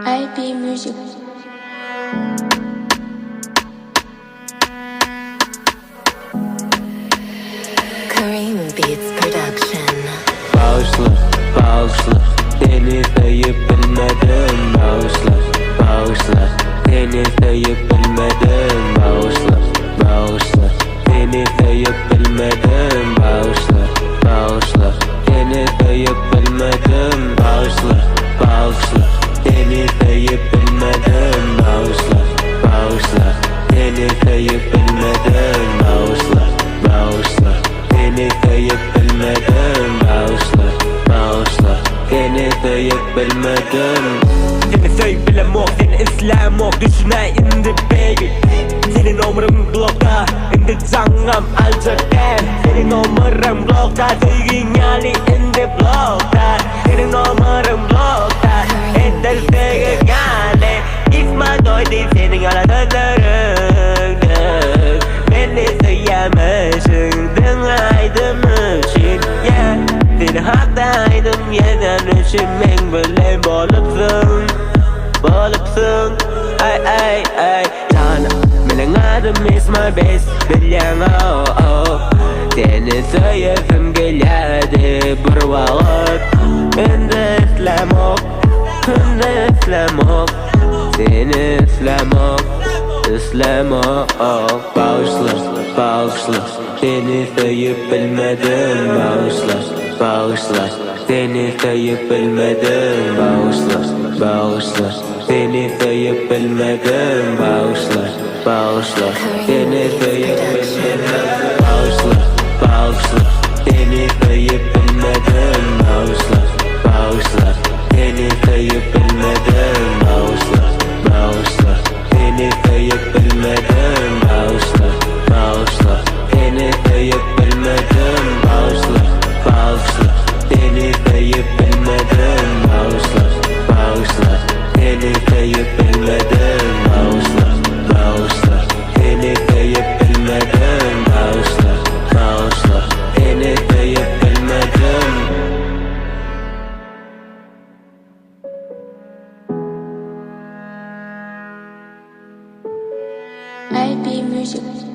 IP Music. Kareem Beats Production. Bağışla seni sayıp bilmedim. Bağışla seni sayıp bilmedim. Bağışla seni sayıp bilmedim. Bağışla seni sayıp bilmedim. Bağışla seni sayıp bilmedim. Bağışla seni sayıp bilmedim. Bağışla seni sayıp bilmedim. Bağışla seni sayıp bilmedim. Seni sayıp bilem ok, seni islam ok. Düşüne indi baby. Senin numarın blokta, indi canım alçakken. Senin numarın blokta, sevgin yani indi blokta. Senin numarın blokta, ender sevgin yani. İsmail doydu senin aradığın. Beni sevmemişsin, dinleydim için. Seni haktaydım yeniden düşünmen böyle Bolupsun ay Canım benim adım İsmail Bey Bilyen Seni söylesim geldi bir vakit Şimdi İslam ok Seni İslam ok Bağışla seni sayıp bilmedim. Bağışla seni sayıp bilmedim. Bağışla seni sayıp bilmedim. Bağışla seni sayıp bilmedim. Bağışla seni sayıp bilmedim. Bağışla seni sayıp bilmedim. Bağışla seni sayıp bilmedim. Bağışla seni sayıp bilmedim. Bağışla seni sayıp bilmedim. Bağışla seni sayıp bilmedim. Bağışla seni sayıp bilmedim. Bağışla seni sayıp bilmedim. IP Music.